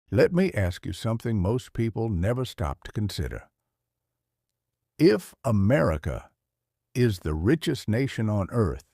Let me ask you something most people never stop to consider. If America is the richest nation on earth,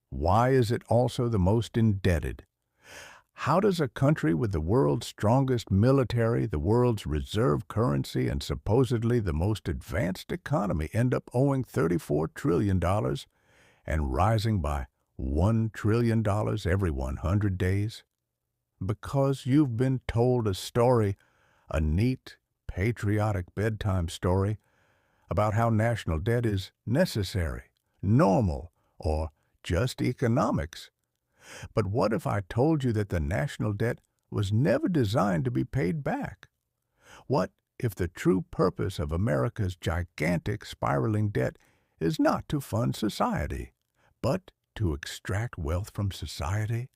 why is it also the most indebted? How does a country with the world's strongest military, the world's reserve currency, and supposedly the most advanced economy end up owing $34 trillion and rising by $1 trillion every 100 days? Because you've been told a story, a neat, patriotic bedtime story about how national debt is necessary, normal, or just economics. But what if I told you that the national debt was never designed to be paid back? What if the true purpose of America's gigantic spiraling debt is not to fund society, but to extract wealth from society?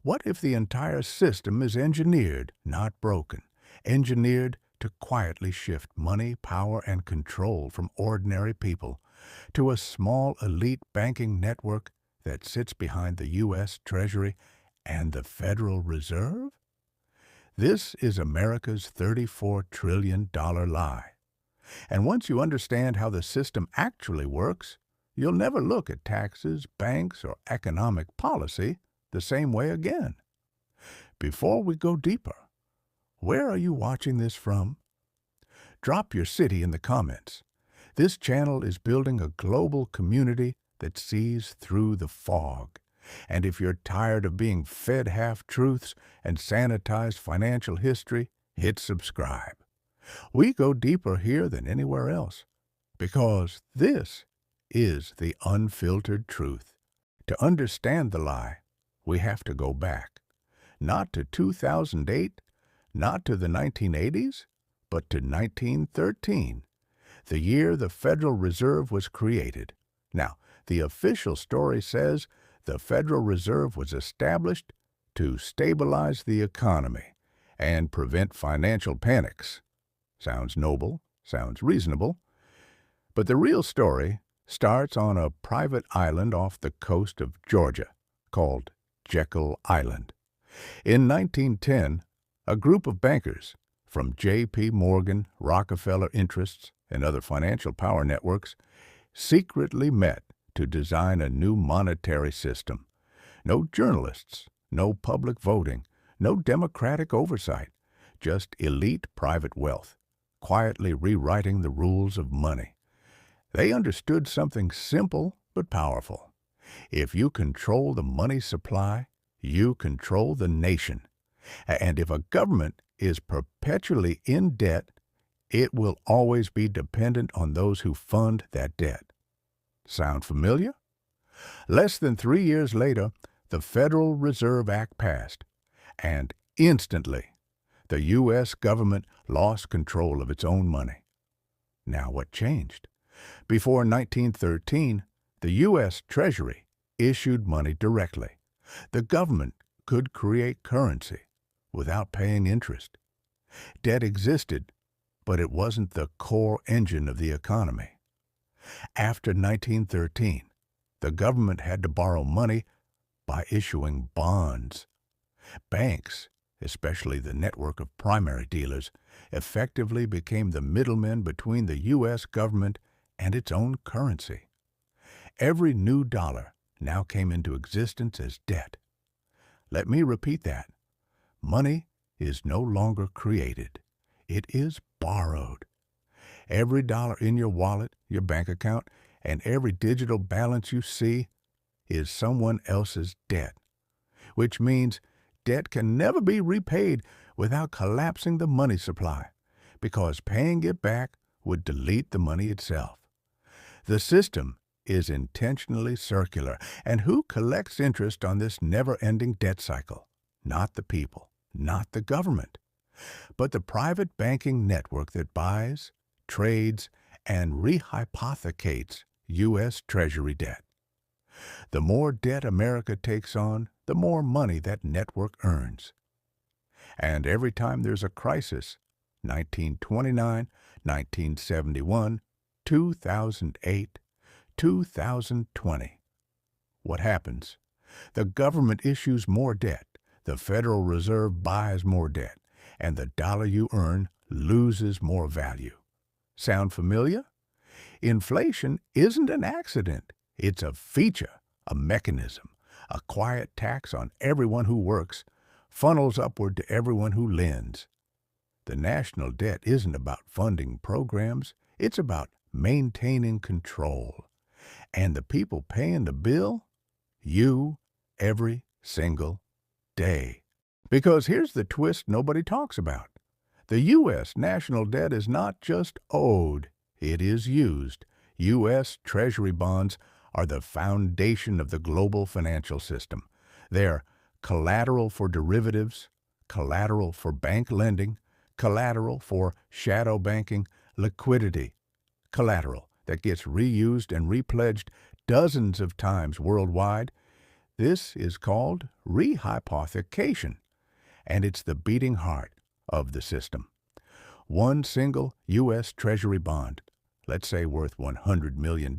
What if the entire system is engineered, not broken, engineered to quietly shift money, power, and control from ordinary people to a small elite banking network that sits behind the U.S. Treasury and the Federal Reserve? This is America's $34 trillion lie. And once you understand how the system actually works, you'll never look at taxes, banks, or economic policy the same way again. Before we go deeper, where are you watching this from? Drop your city in the comments. This channel is building a global community that sees through the fog. And if you're tired of being fed half-truths and sanitized financial history, hit subscribe. We go deeper here than anywhere else, because this is the unfiltered truth. To understand the lie, we have to go back, not to 2008, not to the 1980s, but to 1913, the year the Federal Reserve was created. Now, the official story says the Federal Reserve was established to stabilize the economy and prevent financial panics. Sounds noble, sounds reasonable. But the real story starts on a private island off the coast of Georgia called Jekyll Island. In 1910, a group of bankers from J.P. Morgan, Rockefeller Interests, and other financial power networks secretly met to design a new monetary system. No journalists, no public voting, no democratic oversight, just elite private wealth, quietly rewriting the rules of money. They understood something simple but powerful. If you control the money supply, you control the nation. And if a government is perpetually in debt, it will always be dependent on those who fund that debt. Sound familiar? Less than 3 years later, the Federal Reserve Act passed, and instantly, the U.S. government lost control of its own money. Now what changed? Before 1913, the U.S. Treasury issued money directly. The government could create currency without paying interest. Debt existed, but it wasn't the core engine of the economy. After 1913, the government had to borrow money by issuing bonds. Banks, especially the network of primary dealers, effectively became the middlemen between the U.S. government and its own currency. Every new dollar now came into existence as debt. Let me repeat that. Money is no longer created. It is borrowed. Every dollar in your wallet, your bank account, and every digital balance you see is someone else's debt, which means debt can never be repaid without collapsing the money supply, because paying it back would delete the money itself. The system is intentionally circular, and who collects interest on this never-ending debt cycle? Not the people, not the government, but the private banking network that buys, trades, and rehypothecates U.S. Treasury debt. The more debt America takes on, the more money that network earns. And every time there's a crisis, 1929, 1971, 2008, 2020, what happens? The government issues more debt, the Federal Reserve buys more debt, and the dollar you earn loses more value. Sound familiar? Inflation isn't an accident. It's a feature, a mechanism, a quiet tax on everyone who works, funnels upward to everyone who lends. The national debt isn't about funding programs. It's about maintaining control. And the people paying the bill? You, every single day. Because here's the twist nobody talks about. The U.S. national debt is not just owed, it is used. U.S. Treasury bonds are the foundation of the global financial system. They're collateral for derivatives, collateral for bank lending, collateral for shadow banking, liquidity, collateral that gets reused and repledged dozens of times worldwide. This is called rehypothecation, and it's the beating heart of the system. One single U.S. Treasury bond, let's say worth $100 million,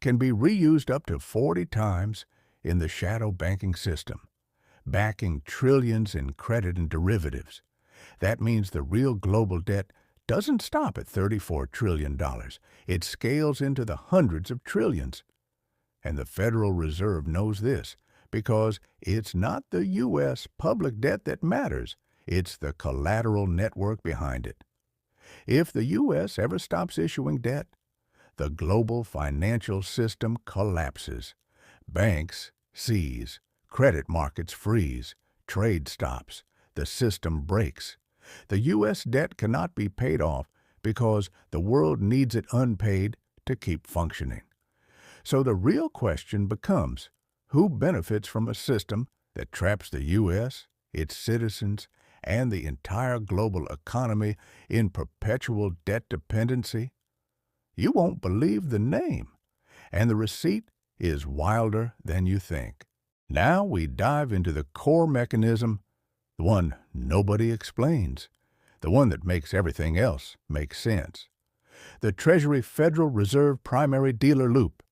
can be reused up to 40 times in the shadow banking system, backing trillions in credit and derivatives. That means the real global debt doesn't stop at $34 trillion. It scales into the hundreds of trillions. And the Federal Reserve knows this because it's not the U.S. public debt that matters. It's the collateral network behind it. If the U.S. ever stops issuing debt, the global financial system collapses. Banks seize, credit markets freeze, trade stops, the system breaks. The U.S. debt cannot be paid off because the world needs it unpaid to keep functioning. So the real question becomes, who benefits from a system that traps the U.S., its citizens, and the entire global economy in perpetual debt dependency? You won't believe the name, and the receipt is wilder than you think. Now we dive into the core mechanism, the one nobody explains, the one that makes everything else make sense. The Treasury Federal Reserve primary dealer loop.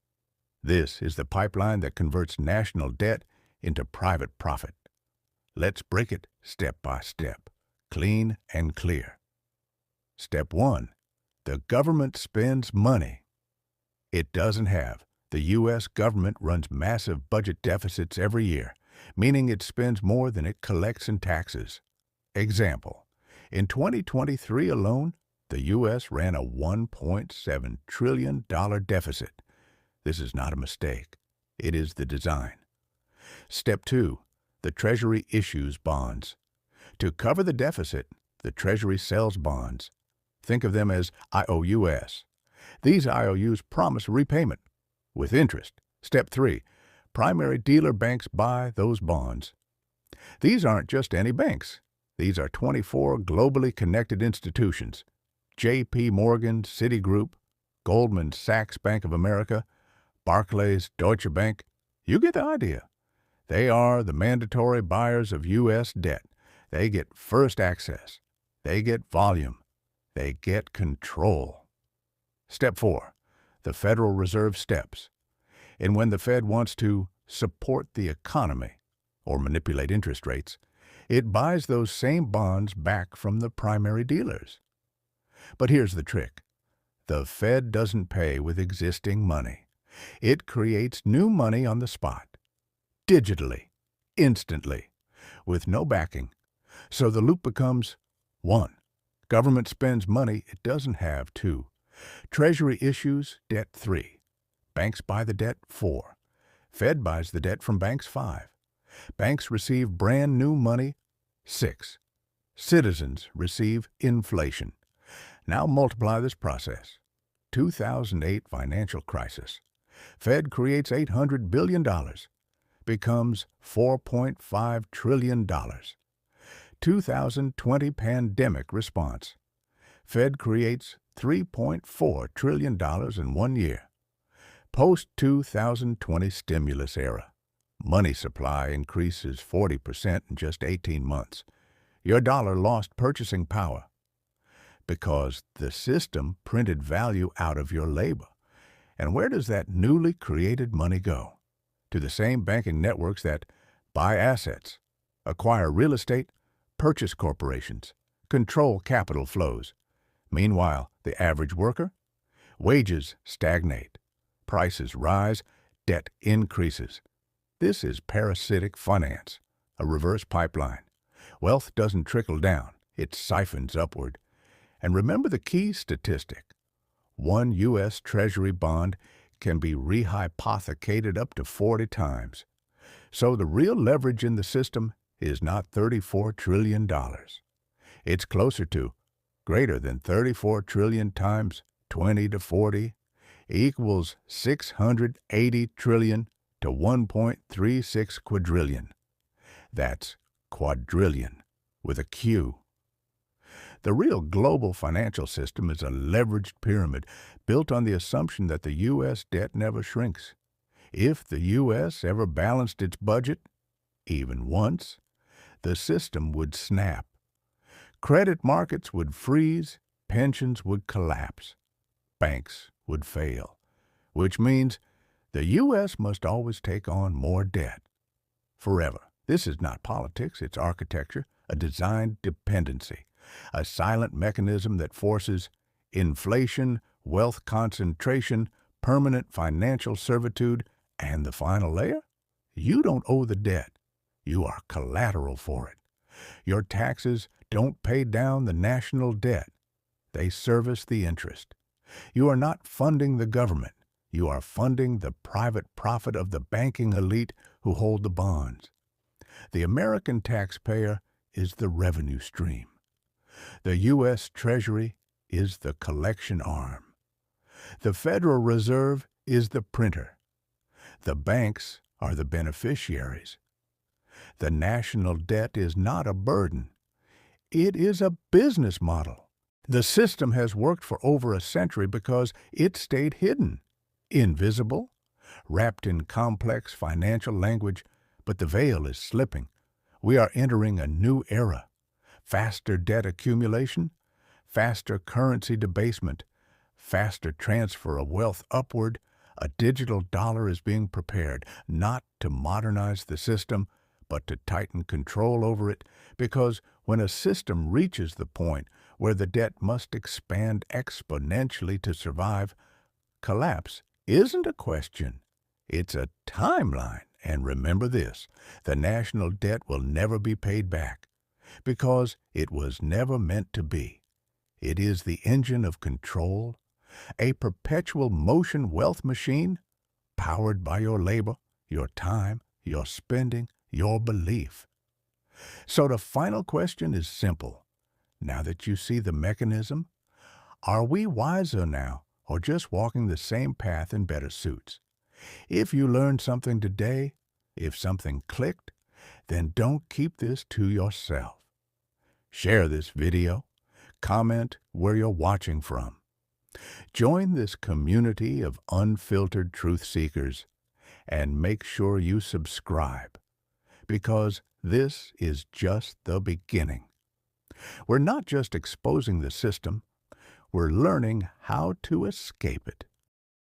This is the pipeline that converts national debt into private profit. Let's break it step by step, clean and clear. Step 1. The government spends money it doesn't have. The U.S. government runs massive budget deficits every year, meaning it spends more than it collects in taxes. Example, in 2023 alone, the U.S. ran a $1.7 trillion deficit. This is not a mistake. It is the design. Step 2. The Treasury issues bonds. To cover the deficit, the Treasury sells bonds. Think of them as IOUs. These IOUs promise repayment with interest. Step 3. Primary dealer banks buy those bonds. These aren't just any banks. These are 24 globally connected institutions. J.P. Morgan, Citigroup, Goldman Sachs, Bank of America, Barclays, Deutsche Bank. You get the idea. They are the mandatory buyers of U.S. debt. They get first access. They get volume. They get control. Step 4. The Federal Reserve steps. And when the Fed wants to support the economy or manipulate interest rates, it buys those same bonds back from the primary dealers. But here's the trick. The Fed doesn't pay with existing money. It creates new money on the spot, digitally, instantly, with no backing. So the loop becomes 1. Government spends money it doesn't have. 2. Treasury issues debt. 3. Banks buy the debt. 4. Fed buys the debt from banks. 5. Banks receive brand new money. 6. Citizens receive inflation. Now multiply this process. 2008 financial crisis. Fed creates $800 billion. Becomes $4.5 trillion. 2020 pandemic response. Fed creates $3.4 trillion in 1 year. Post-2020 stimulus era. Money supply increases 40% in just 18 months. Your dollar lost purchasing power because the system printed value out of your labor. And where does that newly created money go? To the same banking networks that buy assets, acquire real estate, purchase corporations, control capital flows. Meanwhile, the average worker? Wages stagnate, prices rise, debt increases. This is parasitic finance, a reverse pipeline. Wealth doesn't trickle down, it siphons upward. And remember the key statistic. One U.S. Treasury bond can be rehypothecated up to 40 times. So the real leverage in the system is not $34 trillion. It's closer to greater than 34 trillion times 20 to 40 equals 680 trillion to 1.36 quadrillion. That's quadrillion with a Q. The real global financial system is a leveraged pyramid built on the assumption that the U.S. debt never shrinks. If the U.S. ever balanced its budget, even once, the system would snap. Credit markets would freeze, pensions would collapse, banks would fail, which means the U.S. must always take on more debt. Forever. This is not politics, it's architecture, a designed dependency, a silent mechanism that forces inflation, wealth concentration, permanent financial servitude, and the final layer? You don't owe the debt. You are collateral for it. Your taxes don't pay down the national debt. They service the interest. You are not funding the government. You are funding the private profit of the banking elite who hold the bonds. The American taxpayer is the revenue stream. The U.S. Treasury is the collection arm. The Federal Reserve is the printer. The banks are the beneficiaries. The national debt is not a burden. It is a business model. The system has worked for over a century because it stayed hidden, invisible, wrapped in complex financial language, but the veil is slipping. We are entering a new era. Faster debt accumulation, faster currency debasement, faster transfer of wealth upward. A digital dollar is being prepared, not to modernize the system, but to tighten control over it, because when a system reaches the point where the debt must expand exponentially to survive, collapse isn't a question. It's a timeline. And remember this, the national debt will never be paid back, because it was never meant to be. It is the engine of control, a perpetual motion wealth machine, powered by your labor, your time, your spending, your belief. So the final question is simple. Now that you see the mechanism, are we wiser now, or just walking the same path in better suits? If you learned something today, if something clicked, then don't keep this to yourself. Share this video. Comment where you're watching from. Join this community of unfiltered truth seekers and make sure you subscribe, because this is just the beginning. We're not just exposing the system, we're learning how to escape it.